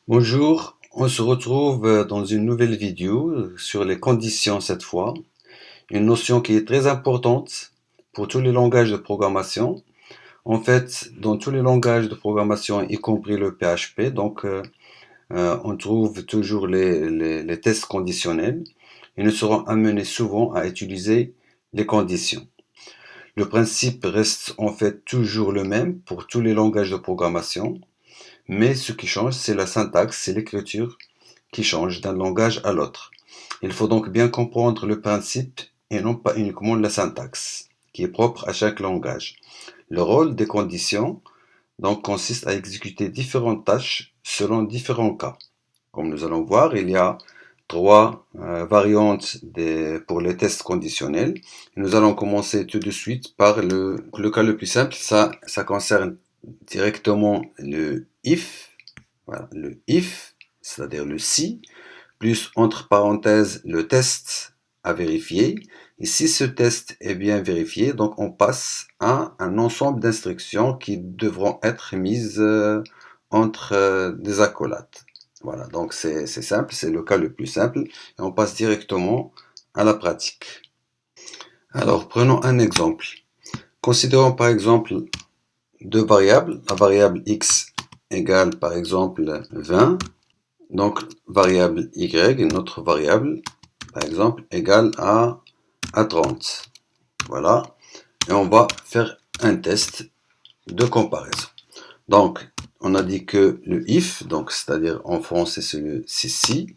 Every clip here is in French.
Bonjour, on se retrouve dans une nouvelle vidéo sur les conditions cette fois, une notion qui est très importante pour tous les langages de programmation. En fait, dans tous les langages de programmation, y compris le PHP, on trouve toujours les tests conditionnels et nous serons amenés souvent à utiliser les conditions. Le principe reste en fait toujours le même pour tous les langages de programmation, mais ce qui change, c'est la syntaxe, c'est l'écriture qui change d'un langage à l'autre. Il faut donc bien comprendre le principe et non pas uniquement la syntaxe, qui est propre à chaque langage. Le rôle des conditions consiste à exécuter différentes tâches selon différents cas. Comme nous allons voir, il y a trois variantes pour les tests conditionnels. Nous allons commencer tout de suite par le cas le plus simple. Ça concerne directement le if. Voilà, le if, c'est-à-dire le si, plus entre parenthèses le test à vérifier. Et si ce test est bien vérifié, donc on passe à un ensemble d'instructions qui devront être mises entre des accolades. Voilà, donc c'est simple, c'est le cas le plus simple. Et on passe directement à la pratique. Alors, prenons un exemple. Considérons par exemple deux variables. La variable x égale par exemple 20. Donc, variable y, une autre variable, par exemple, égale à 30. Voilà. Et on va faire un test de comparaison. Donc, on a dit que le if, donc c'est-à-dire en français c'est le si.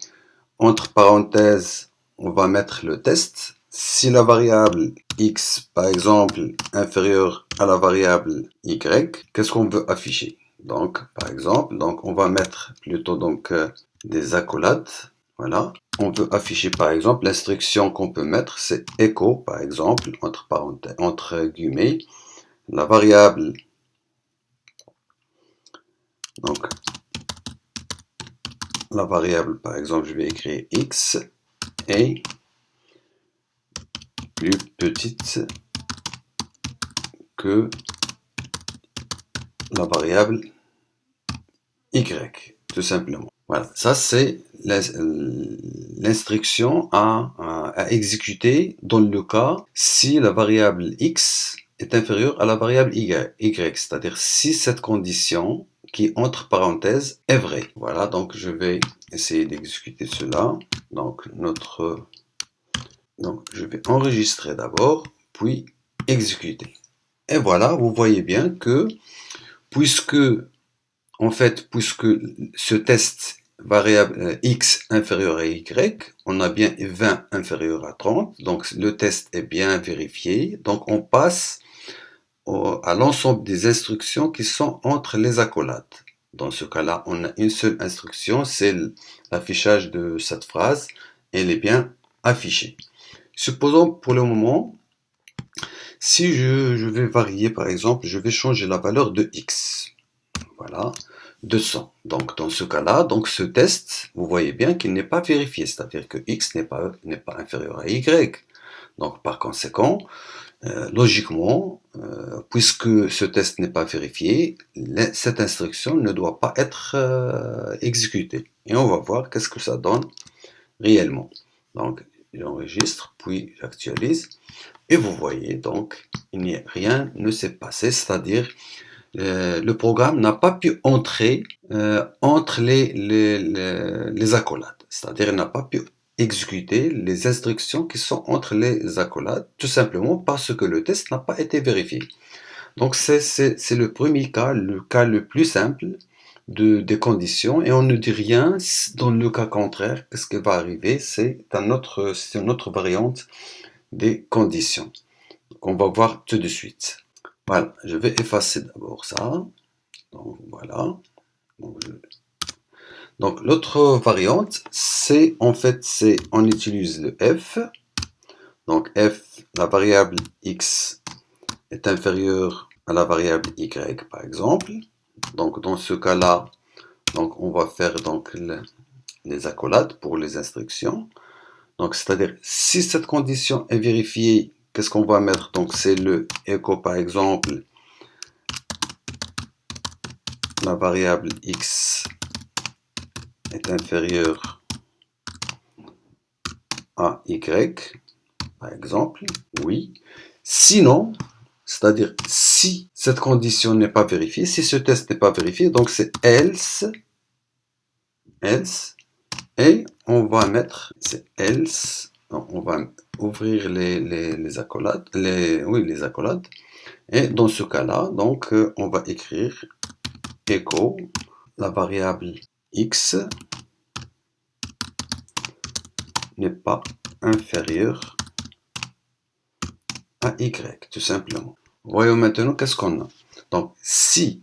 Entre parenthèses, on va mettre le test. Si la variable x, par exemple, inférieure à la variable y, qu'est-ce qu'on veut afficher? Donc, par exemple, on va mettre plutôt des accolades. Voilà. On peut afficher, par exemple, l'instruction qu'on peut mettre, c'est echo, par exemple, entre parenthèses, entre guillemets, la variable. Donc, la variable, par exemple, je vais écrire x est plus petite que la variable y, tout simplement. Voilà, ça c'est l'instruction à exécuter dans le cas si la variable x est inférieure à la variable y, c'est-à-dire si cette condition qui entre parenthèses est vraie. Voilà, donc je vais essayer d'exécuter cela. Donc je vais enregistrer d'abord, puis exécuter. Et voilà, vous voyez bien que puisque puisque ce test variable x inférieur à y, on a bien 20 inférieur à 30, donc le test est bien vérifié, donc on passe à l'ensemble des instructions qui sont entre les accolades. Dans ce cas-là, on a une seule instruction, c'est l'affichage de cette phrase, elle est bien affichée. Supposons pour le moment, si je vais varier par exemple, je vais changer la valeur de x. Voilà, 200. Donc dans ce cas-là, donc ce test, vous voyez bien qu'il n'est pas vérifié, c'est-à-dire que x n'est pas inférieur à y. Donc par conséquent, logiquement, puisque ce test n'est pas vérifié, cette instruction ne doit pas être exécutée. Et on va voir qu'est-ce que ça donne réellement. Donc j'enregistre, puis j'actualise, et vous voyez donc rien ne s'est passé, c'est-à-dire le programme n'a pas pu entrer entre les accolades. C'est-à-dire, il n'a pas pu exécuter les instructions qui sont entre les accolades, tout simplement parce que le test n'a pas été vérifié. Donc, c'est le premier cas, le cas le plus simple des conditions, et on ne dit rien dans le cas contraire. Qu'est-ce qui va arriver? C'est une autre variante des conditions. Donc, on va voir tout de suite. Voilà, je vais effacer d'abord ça. Donc voilà. Donc l'autre variante, c'est on utilise le f. Donc f, la variable x est inférieure à la variable y par exemple. Donc dans ce cas-là, donc on va faire les accolades pour les instructions. Donc c'est-à-dire si cette condition est vérifiée, qu'est-ce qu'on va mettre? Donc c'est le echo par exemple, la variable x est inférieur à Y, par exemple, oui. Sinon, c'est-à-dire si cette condition n'est pas vérifiée, si ce test n'est pas vérifié, donc c'est else, et on va mettre, c'est else, on va ouvrir les accolades, les accolades, et dans ce cas-là, donc on va écrire echo, la variable x n'est pas inférieure à y, tout simplement. Voyons maintenant qu'est-ce qu'on a. Donc, si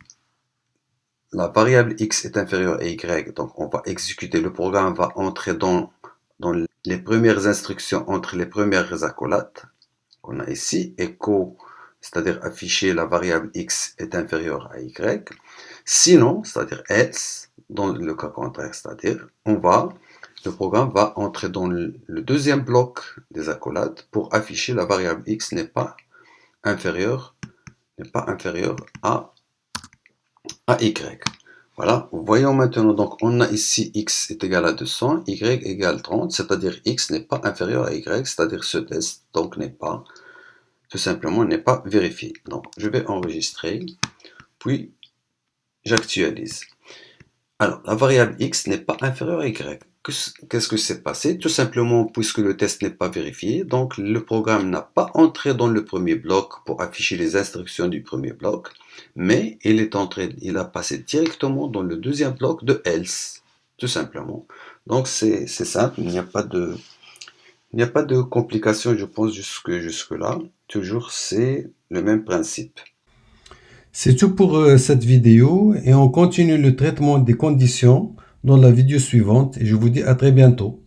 la variable x est inférieure à y, donc on va exécuter, le programme va entrer dans les premières instructions entre les premières accolades qu'on a ici, echo, c'est-à-dire afficher la variable x est inférieure à y. Sinon, c'est-à-dire else, dans le cas contraire, c'est-à-dire le programme va entrer dans le deuxième bloc des accolades pour afficher la variable x n'est pas inférieure à y. Voilà, voyons maintenant, donc on a ici x est égal à 200, y égale 30, c'est-à-dire x n'est pas inférieur à y, c'est-à-dire ce test donc tout simplement n'est pas vérifié. Donc je vais enregistrer, puis j'actualise. Alors, la variable x n'est pas inférieure à y. Qu'est-ce que s'est passé? Tout simplement, puisque le test n'est pas vérifié, donc le programme n'a pas entré dans le premier bloc pour afficher les instructions du premier bloc, mais il a passé directement dans le deuxième bloc de else, tout simplement. Donc c'est simple, il n'y a pas de complication, je pense, jusque-là. Toujours, c'est le même principe. C'est tout pour cette vidéo et on continue le traitement des conditions dans la vidéo suivante et je vous dis à très bientôt.